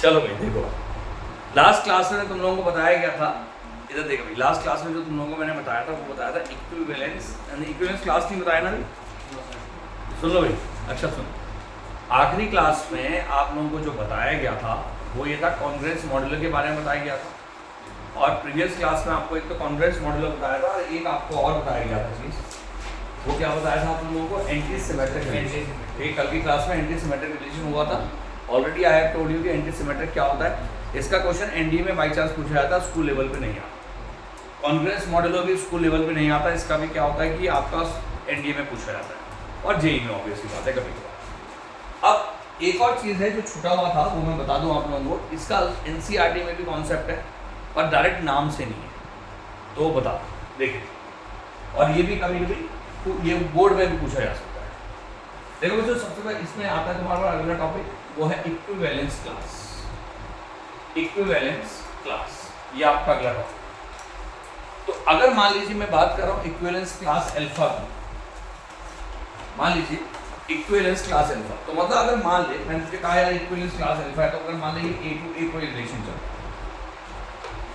चलो भाई देखो, लास्ट क्लास में तुम लोगों को बताया गया था, इधर देखो भाई, लास्ट क्लास में जो तुम लोगों को मैंने बताया था वो बताया था इक्विवेलेंस, इक्विवेलेंस क्लास नहीं बताया ना भाई? सुन लो भाई, अच्छा सुन, आखिरी क्लास में आप लोगों को जो बताया गया था वो ये था कॉन्ग्रेस मॉड्यूलर के बारे में बताया गया था, और प्रीवियस क्लास में आपको एक तो कॉन्ग्रेस मॉड्यूलर बताया था और एक आपको और बताया गया था चीज़, वो क्या बताया था आप लोगों को? Anti symmetric relation. ठीक, कल की क्लास में एंटी सिमेट्रिक रिलेशन हुआ था। Already I have told you कि एंटी सिमेट्रिक क्या होता है। इसका क्वेश्चन एनडीए में बाई चांस पूछा जाता है, स्कूल लेवल पे नहीं आता। कॉन्ग्रेस मॉड्यूलर भी स्कूल लेवल पे नहीं आता, इसका भी क्या होता है कि आपका एनडीए में पूछा जाता है और जेई में ऑब्वियसली बात है कभी कभार। अब एक और चीज़ है जो छूटा हुआ था वो मैं बता दूं आप लोगों को, इसका एनसीईआरटी में भी कॉन्सेप्ट है पर डायरेक्ट नाम से नहीं है, तो बता देखिए, और ये भी कभी कभी तो ये बोर्ड में भी पूछा जा सकता है। देखो बच्चों, सबसे पहले इसमें आता है तुम्हारा अगला टॉपिक, वो है इक्विवेलेंस क्लास। इक्विवेलेंस क्लास ये आपका अगला टॉपिक। तो अगर मान लीजिए मैं बात कर रहा हूँ इक्विवेलेंस क्लास अल्फा की, मान लीजिए इक्विवेलेंस क्लास अल्फा, तो मतलब अगर मान ले, मैंने तुझे कहा यार इक्विवेलेंस क्लास अल्फा है, तो अगर मान ले ये A to A कोई रिलेशन चल रहा है,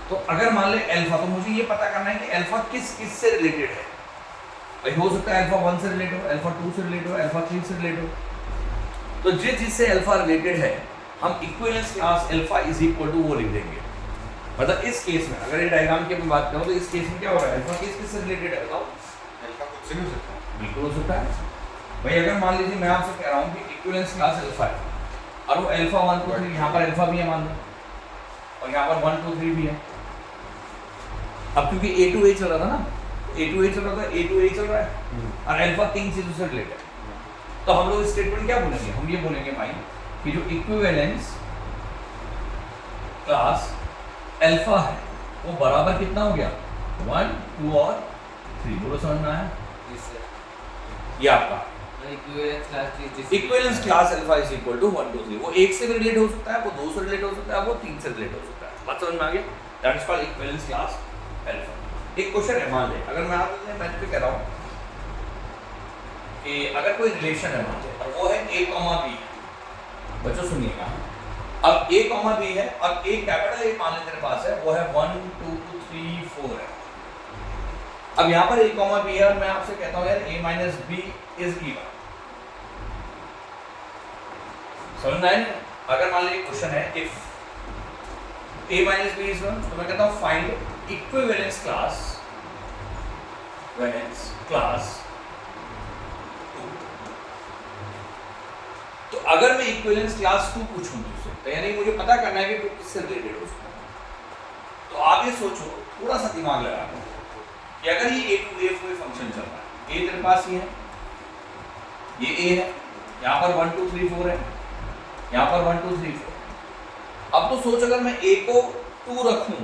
तो अगर मान ले अल्फा, तो मुझे ये पता करना है कि अल्फा किस किस से रिलेटेड है। भाई हो सकता है अल्फा 1 से रिलेट हो, अल्फा 2 से रिलेट हो, अल्फा 3 से रिलेट हो, तो जिससे अल्फा रिलेटेड है हम equivalence class alpha is equal to वो लिख देंगे। मतलब इस केस में अगर ये डायग्राम की मैं बात करूं तो इस केस में क्या हो रहा है, अल्फा किस से रिलेटेड है बताओ? अल्फा खुद से नहीं हो सकता, बिल्कुल हो सकता है भाई। अगर मान लीजिए मैं आपसे कह रहा हूं कि इक्विवेलेंस क्लास अल्फा है और वो अल्फा 1 2 3, यहां पर अल्फा भी है मान लो, और यहां पर 1 2 3 भी है। अब क्योंकि A to A चल रहा था ना, A to A चल रहा था, A to A चल रहा है और अल्फा 3 चीजों से रिलेटेड, तो हम लोग स्टेटमेंट क्या बोलेंगे? हम ये बोलेंगे भाई कि जो इक्विवेलेंस क्लास अल्फा है वो बराबर कितना हो गया? 1 2 और 3। बोलो समझ में आया? ये आपका equivalence class alpha is equal to 1 2 3। वो 1 से भी रिलेट हो सकता है, वो 2 से रिलेट हो सकता है, वो 3 से रिलेट हो सकता है। बात समझ में आ गई? That is called equivalence class alpha. एक क्वेश्चन है, मान ले अगर मैं आपसे मैं तो कह रहा हूं कि अगर कोई रिलेशन है मान ले और वो है a b, बच्चों सुनिएगा, अब a b है और a कैपिटल A मान ले तेरे पास है, वो है 1 2 3 4 है। अब यहाँ पर a b है और मैं आपसे कहता हूँ यार a b इज इवन। समझ में आया? अगर मान लीजिए क्वेश्चन है इफ a b इज 1, तो मैं कहता हूँ फाइंड इक्विवेलेंस क्लास क्लास 2। तो अगर मैं इक्विवेलेंस क्लास 2 पूछूं तुझसे, तो यानी मुझे पता करना है कि तू किससे रिलेटेड हो सकता है। तो आप ये सोचो, थोड़ा सा दिमाग लगा कि अगर ये A to A कोई फंक्शन चल रहा है, A तेरे पास ये है, ये A है, यहाँ पर 1 2 3 4 है, यहाँ पर 1 2 3 4। अब तो सोच अगर मैं A को 2 रखूं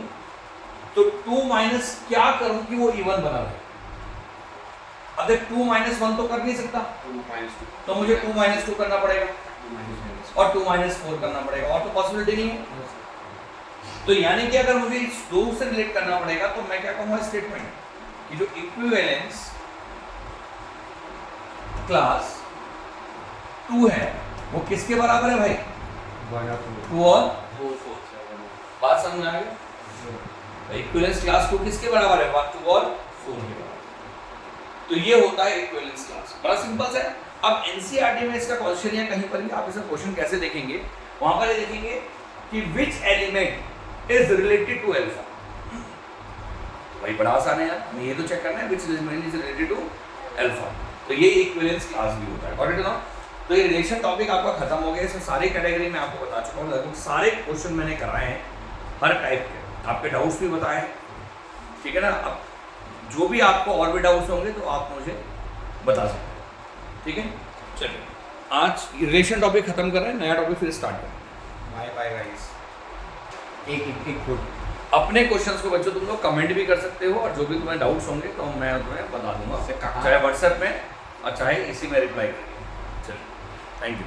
तो 2 माइनस क्या करूं कि वो इवन बना रहे? अब देख 2 माइनस 1 तो कर नहीं सकता, 2 minus 2, तो मुझे 2 माइनस 2 करना पड़ेगा 2 minus और 2 माइनस 4 करना पड़ेगा, और तो पॉसिबिलिटी नहीं है। तो यानी कि अगर मुझे इस 2 से रिलेट करना पड़ेगा तो मैं क्या कहूंगा स्टेटमेंट कि जो इक्विवेलेंस क्लास 2 है वो किसके बराबर है भाई? 2 और 4। बात समझ में आ गई? इक्विवेलेंस क्लास 2 किसके बराबर है? 2 और 4 के बराबर। तो ये होता है इक्विवेलेंस क्लास। बड़ा सिंपल है। अब एनसीईआरटी में इसका क्वेश्चन या कहीं पर भी आप इसका क्वेश्चन कैसे देखेंगे, वहां पर ये देखेंगे कि which element is related to alpha. भाई बड़ा आसान है यार, हमें ये तो चेक करना है which element is related to alpha. तो ये इक्विवेलेंस क्लास भी होता है। गॉट इट ना? तो ये रिलेशन टॉपिक आपका खत्म हो गया। इसमें सारे कैटेगरी में आपको बता चुका हूँ, लगभग सारे क्वेश्चन मैंने कराए हैं हर टाइप के, आपके डाउट्स भी बताए, ठीक है ना। अब जो भी आपको और भी डाउट्स होंगे तो आप मुझे बता सकते हैं, ठीक है। चलिए आज रिलेशन टॉपिक खत्म कर रहे हैं, नया टॉपिक फिर स्टार्ट करें। Bye bye guys. एक खुद अपने क्वेश्चंस को बच्चों तुम लोग कमेंट भी कर सकते हो, और जो भी तुम्हें डाउट्स होंगे तो मैं तुम्हें बता दूंगा, चाहे व्हाट्सएप में और चाहे इसी में रिप्लाई करिए। चलिए, थैंक यू।